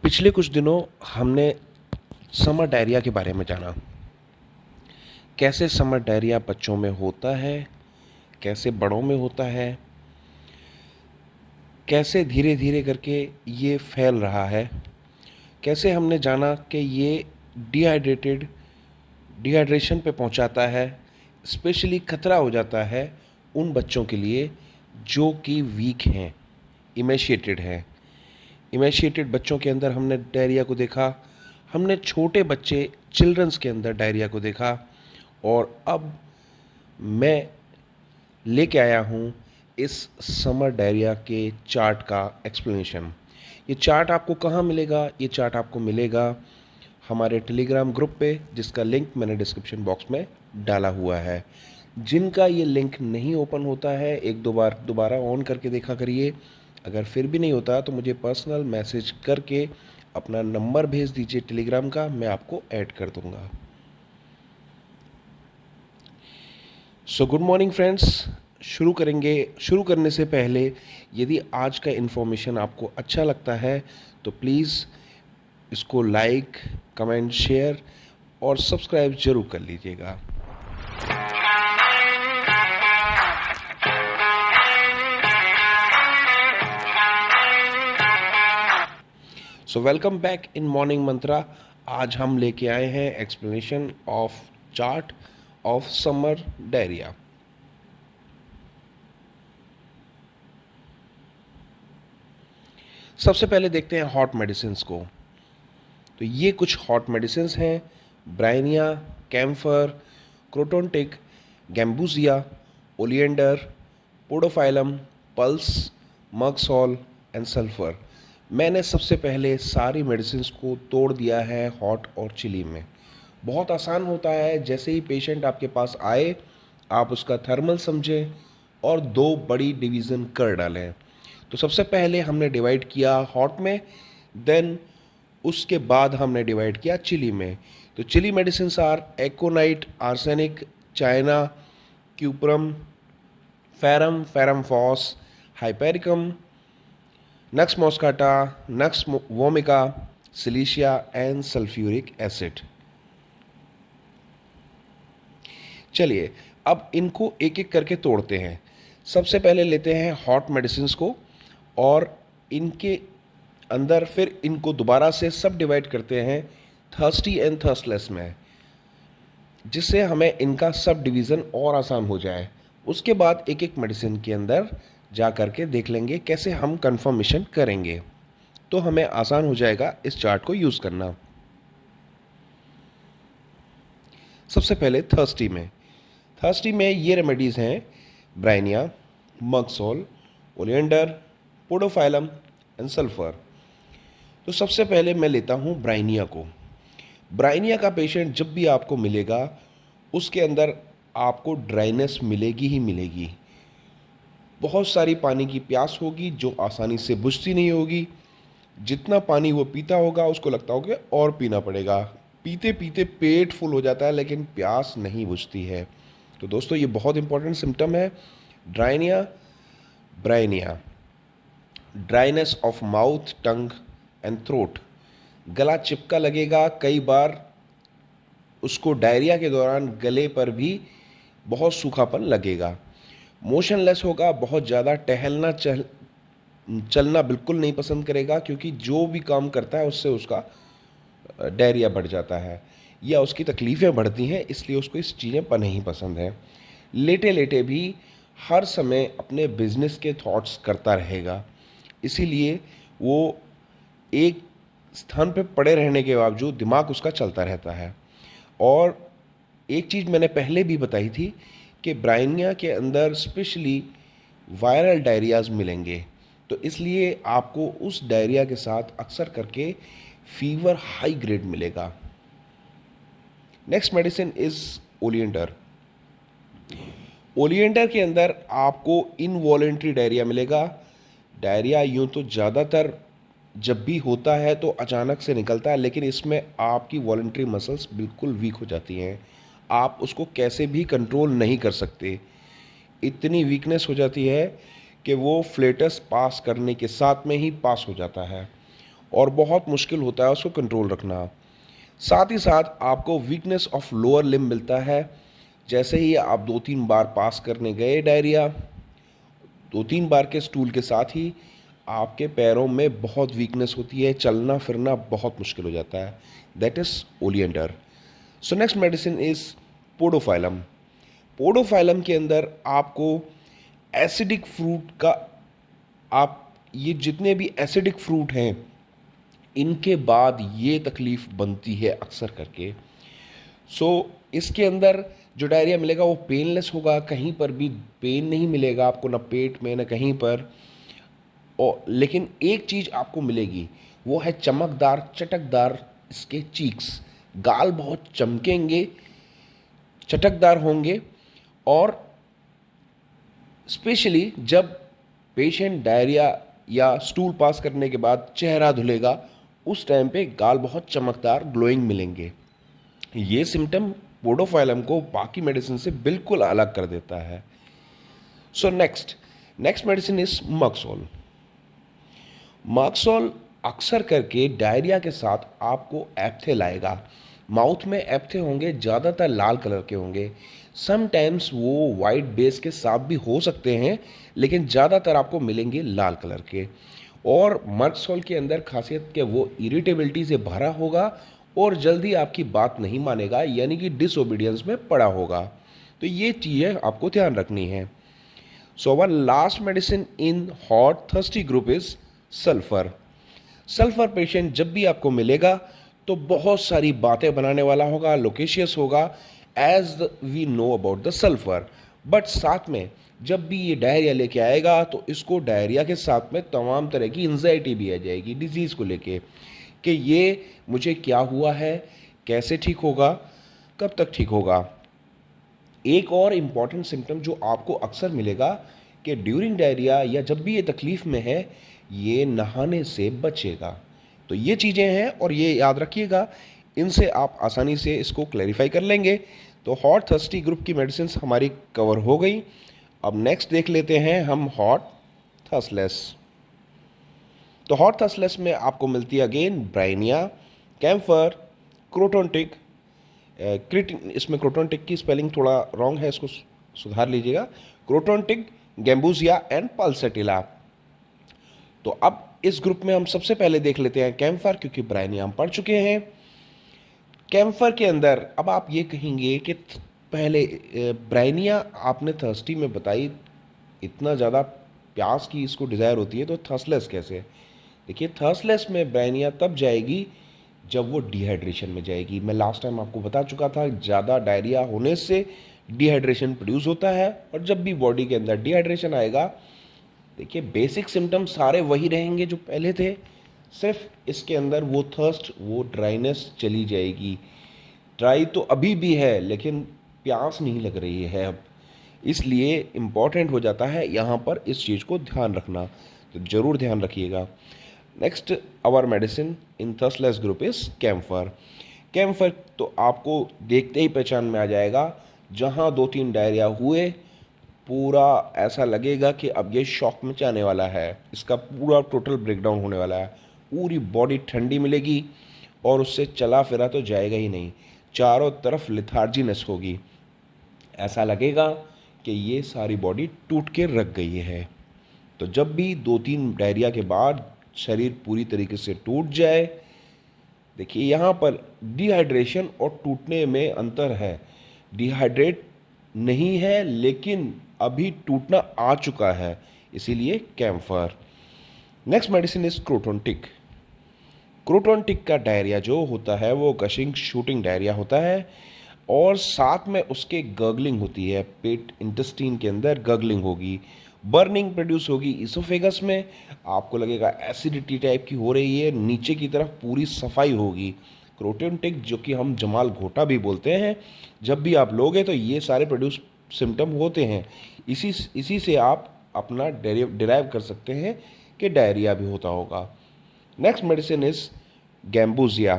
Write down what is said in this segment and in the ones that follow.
पिछले कुछ दिनों हमने समर डायरिया के बारे में जाना। कैसे समर डायरिया बच्चों में होता है, कैसे बड़ों में होता है, कैसे धीरे धीरे करके ये फैल रहा है, कैसे हमने जाना कि ये डिहाइड्रेशन पे पहुंचाता है। स्पेशली खतरा हो जाता है उन बच्चों के लिए जो कि वीक हैं, इमेशिएटेड हैं। इमेशिएटेड बच्चों के अंदर हमने डायरिया को देखा, हमने छोटे बच्चे चिल्ड्रंस के अंदर डायरिया को देखा, और अब मैं लेके आया हूँ इस समर डायरिया के चार्ट का एक्सप्लेनेशन। ये चार्ट आपको कहाँ मिलेगा? ये चार्ट आपको मिलेगा हमारे टेलीग्राम ग्रुप पे, जिसका लिंक मैंने डिस्क्रिप्शन बॉक्स में डाला हुआ है। जिनका ये लिंक नहीं ओपन होता है, एक दो बार दोबारा ऑन करके देखा करिए। अगर फिर भी नहीं होता तो मुझे पर्सनल मैसेज करके अपना नंबर भेज दीजिए टेलीग्राम का, मैं आपको ऐड कर दूंगा। So good morning friends. शुरू करने से पहले यदि आज का इन्फॉर्मेशन आपको अच्छा लगता है तो प्लीज़ इसको लाइक, कमेंट, शेयर और सब्सक्राइब जरूर कर लीजिएगा। So welcome back in Morning Mantra. आज हम लेके आए हैं explanation of chart of summer diarrhoea. सबसे पहले देखते हैं हॉट मेडिसिन्स को। तो ये कुछ हॉट मेडिसिन्स हैं: ब्राइनिया, कैम्फर, क्रोटोनटिक, गैम्बूजिया, ओलिएंडर, पोडोफाइलम, पल्स, मगसॉल एंड सल्फर। मैंने सबसे पहले सारी मेडिसिन्स को तोड़ दिया है हॉट और चिली में। बहुत आसान होता है, जैसे ही पेशेंट आपके पास आए आप उसका थर्मल समझें और दो बड़ी डिवीज़न कर डालें। तो सबसे पहले हमने डिवाइड किया हॉट में, देन उसके बाद हमने डिवाइड किया चिली में। तो chilly medicines are aconite, arsenic, China, cuprum, ferrum, ferrum phos, hypericum, nux moschata, nux vomica, silicea and sulphuric acid. चलिए अब इनको एक एक करके तोड़ते हैं। सबसे पहले लेते हैं हॉट मेडिसिन्स को और इनके अंदर फिर इनको दोबारा से सब डिवाइड करते हैं थर्स्टी एंड थर्स्टलेस में, जिससे हमें इनका सब डिवीज़न और आसान हो जाए। उसके बाद एक एक मेडिसिन के अंदर जा करके देख लेंगे कैसे हम कंफर्मेशन करेंगे, तो हमें आसान हो जाएगा इस चार्ट को यूज़ करना। सबसे पहले थर्स्टी में ये रेमेडीज़ हैं: bryonia, mag sul, oleander, podophyllum and sulphur. तो सबसे पहले मैं लेता हूँ ब्राइनिया को। ब्राइनिया का पेशेंट जब भी आपको मिलेगा उसके अंदर आपको ड्राइनेस मिलेगी ही मिलेगी। बहुत सारी पानी की प्यास होगी जो आसानी से बुझती नहीं होगी। जितना पानी वो पीता होगा उसको लगता होगा और पीना पड़ेगा। पीते पीते पेट फुल हो जाता है लेकिन प्यास नहीं बुझती है। तो दोस्तों ये बहुत इंपॉर्टेंट सिम्टम है ड्राइनिया, bryonia. Dryness of mouth, tongue and throat, गला चिपका लगेगा। कई बार उसको डायरिया के दौरान गले पर भी बहुत सूखापन लगेगा। मोशनलेस होगा, बहुत ज़्यादा टहलना चलना बिल्कुल नहीं पसंद करेगा, क्योंकि जो भी काम करता है उससे उसका डायरिया बढ़ जाता है या उसकी तकलीफ़ें बढ़ती हैं, इसलिए उसको इस चीज़ें नहीं पसंद है। लेटे लेटे भी हर समय अपने बिजनेस के थॉट्स करता रहेगा, इसीलिए वो एक स्थान पे पड़े रहने के बावजूद दिमाग उसका चलता रहता है। और एक चीज़ मैंने पहले भी बताई थी कि ब्राइनिया के अंदर स्पेशली वायरल डायरियाज मिलेंगे, तो इसलिए आपको उस डायरिया के साथ अक्सर करके फीवर हाई ग्रेड मिलेगा। Next medicine is oleander. Oleander के अंदर आपको इनवॉलेंट्री डायरिया मिलेगा। डायरिया यूँ तो ज़्यादातर जब भी होता है तो अचानक से निकलता है, लेकिन इसमें आपकी वॉलेंट्री मसल्स बिल्कुल वीक हो जाती हैं। आप उसको कैसे भी कंट्रोल नहीं कर सकते। इतनी वीकनेस हो जाती है कि वो फ्लेटस पास करने के साथ में ही पास हो जाता है। और बहुत मुश्किल होता है उसको कंट्रोल रखना। साथ ही साथ आपको वीकनेस ऑफ लोअर लिम्ब मिलता है। जैसे ही आप 2-3 बार पास करने गए डायरिया, 2-3 बार के स्टूल के साथ ही आपके पैरों में बहुत वीकनेस होती है, चलना फिरना बहुत मुश्किल हो जाता है। That is oleander. So next medicine is podophyllum. Podophyllum के अंदर आपको एसिडिक फ्रूट का, आप ये जितने भी एसिडिक फ्रूट हैं इनके बाद ये तकलीफ बनती है अक्सर करके। सो इसके अंदर जो डायरिया मिलेगा वो पेनलेस होगा, कहीं पर भी पेन नहीं मिलेगा आपको, ना पेट में ना कहीं पर। और लेकिन एक चीज़ आपको मिलेगी, वो है चमकदार चटकदार इसके चीक्स। गाल बहुत चमकेंगे, चटकदार होंगे। और स्पेशली जब पेशेंट डायरिया या स्टूल पास करने के बाद चेहरा धुलेगा, उस टाइम पे गाल बहुत चमकदार ग्लोइंग मिलेंगे। ये सिम्टम पोडोफाइलम को बाकी मेडिसिन से बिल्कुल अलग कर देता है। So next medicine is mag sul. Mag sul अक्सर करके डायरिया के साथ आपको एप्थे लाएगा। माउथ में एप्थे होंगे, ज़्यादातर लाल कलर के होंगे। समटाइम्स वो वाइट बेस के साथ भी हो सकते हैं, लेकिन ज़्यादातर आपको मिलेंगे लाल कलर के। और मक्सोल के अंदर खासियत कि वो इरिटेबिलिटी से भरा होगा और जल्दी आपकी बात नहीं मानेगा, यानी कि डिसओबीडियंस में पड़ा होगा। तो ये चीज़ें आपको ध्यान रखनी है। So our last medicine in hot thirsty group is sulphur. Sulphur patient जब भी आपको मिलेगा तो बहुत सारी बातें बनाने वाला होगा, लोकेशियस होगा, as we know about the sulphur. But साथ में जब भी ये डायरिया लेके आएगा तो इसको डायरिया के साथ में तमाम तरह की एंजाइटी भी आ जाएगी डिजीज़ को लेके, कि ये मुझे क्या हुआ है, कैसे ठीक होगा, कब तक ठीक होगा। एक और इम्पॉर्टेंट सिम्टम जो आपको अक्सर मिलेगा कि ड्यूरिंग डायरिया या जब भी ये तकलीफ़ में है, ये नहाने से बचेगा। तो ये चीज़ें हैं और ये याद रखिएगा, इनसे आप आसानी से इसको क्लैरिफाई कर लेंगे। तो हॉट थर्स्टी ग्रुप की मेडिसिन हमारी कवर हो गई। अब नेक्स्ट देख लेते हैं हम हॉट थर्स्टलेस। तो हॉट थर्स्टलेस में आपको मिलती है अगेन ब्राइनिया, कैम्फर, क्रोटोन-टिक, इसमें क्रोटोन-टिक की स्पेलिंग थोड़ा रॉन्ग है, इसको सुधार लीजिएगा। क्रोटोन-टिक, गैम्बूजिया एंड पल्सेटिला। तो अब इस ग्रुप में हम सबसे पहले देख लेते हैं कैम्फर, क्योंकि ब्राइनिया हम पढ़ चुके हैं। कैम्फर के अंदर अब आप ये कहेंगे कि पहले ब्राइनिया आपने थर्स्टी में बताई, इतना ज़्यादा प्यास की इसको डिज़ायर होती है, तो थर्स्टलेस कैसे? देखिए, थर्स्टलेस में ब्राइनिया तब जाएगी जब वो डिहाइड्रेशन में जाएगी। मैं लास्ट टाइम आपको बता चुका था, ज़्यादा डायरिया होने से डिहाइड्रेशन प्रोड्यूस होता है, और जब भी बॉडी के अंदर डिहाइड्रेशन आएगा, देखिए बेसिक सिम्टम्स सारे वही रहेंगे जो पहले थे, सिर्फ इसके अंदर वो थर्स्ट, वो ड्राइनेस चली जाएगी। ड्राई तो अभी भी है, लेकिन प्यास नहीं लग रही है अब, इसलिए इम्पॉर्टेंट हो जाता है यहाँ पर इस चीज़ को ध्यान रखना। तो ज़रूर ध्यान रखिएगा। Next our medicine in thirstless group is camphor. Camphor तो आपको देखते ही पहचान में आ जाएगा, जहाँ 2-3 डायरिया हुए पूरा ऐसा लगेगा कि अब ये शॉक में जाने वाला है, इसका पूरा टोटल ब्रेकडाउन होने वाला है, पूरी बॉडी ठंडी मिलेगी और उससे चला फिरा तो जाएगा ही नहीं, चारों तरफ लिथार्जीनेस होगी, ऐसा लगेगा कि ये सारी बॉडी टूट के रख गई है। तो जब भी 2-3 डायरिया के बाद शरीर पूरी तरीके से टूट जाए, देखिए यहाँ पर डिहाइड्रेशन और टूटने में अंतर है। डिहाइड्रेट नहीं है लेकिन अभी टूटना आ चुका है, इसीलिए camphor. Next medicine is croton tig. Croton tig का डायरिया जो होता है वो गशिंग शूटिंग डायरिया होता है, और साथ में उसके गर्गलिंग होती है, पेट इंटेस्टाइन के अंदर गर्गलिंग होगी, बर्निंग प्रोड्यूस होगी इसोफेगस में, आपको लगेगा एसिडिटी टाइप की हो रही है, नीचे की तरफ पूरी सफाई होगी। क्रोटोन-टिक, जो कि हम जमाल घोटा भी बोलते हैं, जब भी आप लोगे तो ये सारे प्रोड्यूस सिम्टम होते हैं। इसी से आप अपना डिराइव कर सकते हैं कि डायरिया भी होता होगा। Next medicine is gambogia.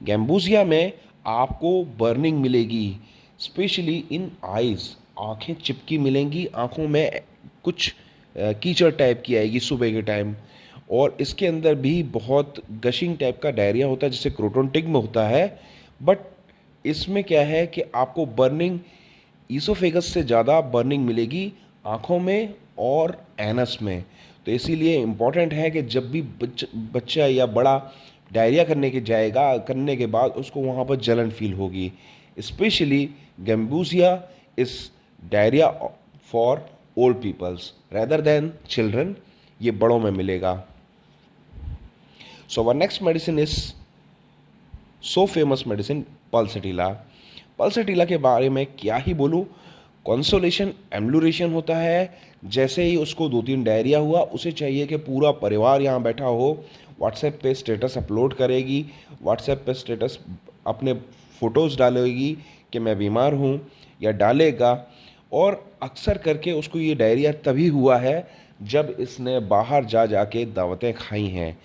Gambogia में आपको बर्निंग मिलेगी, स्पेशली इन आइज़, आँखें चिपकी मिलेंगी, आँखों में कुछ कीचड़ टाइप की आएगी सुबह के टाइम, और इसके अंदर भी बहुत गशिंग टाइप का डायरिया होता है, जैसे क्रोटोन में होता है। बट इसमें क्या है कि आपको बर्निंग ईसोफेगस से ज़्यादा बर्निंग मिलेगी आँखों में और एनस में। तो इसीलिए इम्पॉर्टेंट है कि जब भी बच्चा या बड़ा डायरिया करने के बाद उसको वहाँ पर जलन फील होगी। स्पेशली गैम्बूसिया इस diarrhoea for old peoples rather than children, ये बड़ों में मिलेगा। So our next medicine is so famous medicine pulsatilla. Pulsatilla के बारे में क्या ही बोलूँ, कंसोलेशन एम्बुलेशन होता है। जैसे ही उसको 2-3 डायरिया हुआ, उसे चाहिए कि पूरा परिवार यहाँ बैठा हो, व्हाट्सएप पे स्टेटस अपलोड करेगी, व्हाट्सएप पे स्टेटस अपने फ़ोटोज़ डालेगी कि मैं बीमार हूँ, या डालेगा। और अक्सर करके उसको ये डायरिया तभी हुआ है जब इसने बाहर जा के दावतें खाई हैं,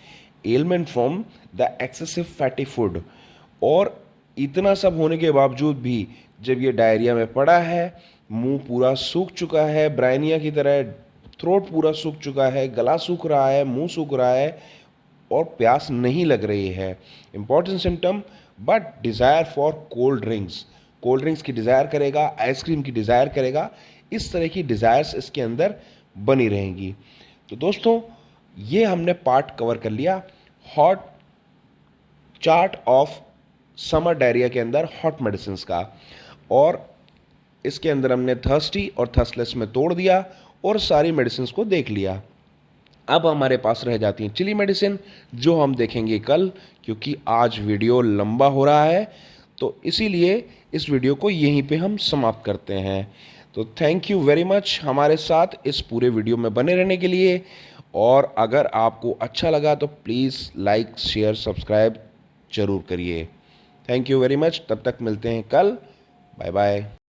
ailment from the excessive fatty food. और इतना सब होने के बावजूद भी जब ये डायरिया में पड़ा है, मुंह पूरा सूख चुका है ब्रायनिया की तरह, थ्रोट पूरा सूख चुका है, गला सूख रहा है, मुंह सूख रहा है और प्यास नहीं लग रही है, important symptom. But desire for cold drinks की डिज़ायर करेगा, आइसक्रीम की डिज़ायर करेगा, इस तरह की डिज़ायर्स इसके अंदर बनी रहेंगी। तो दोस्तों, ये हमने पार्ट कवर कर लिया hot chart of summer diarrhoea के अंदर हॉट मेडिसिन का। और इसके अंदर हमने थर्स्टी और थर्स्टलेस में तोड़ दिया और सारी मेडिसिन को देख लिया। अब हमारे पास रह जाती हैं चिली मेडिसिन, जो हम देखेंगे कल, क्योंकि आज वीडियो लंबा हो रहा है। तो इसीलिए इस वीडियो को यहीं पे हम समाप्त करते हैं। तो थैंक यू वेरी मच हमारे साथ इस पूरे वीडियो में बने रहने के लिए। और अगर आपको अच्छा लगा तो प्लीज़ लाइक शेयर सब्सक्राइब जरूर करिए। Thank you very much. तब तक मिलते हैं कल। Bye bye.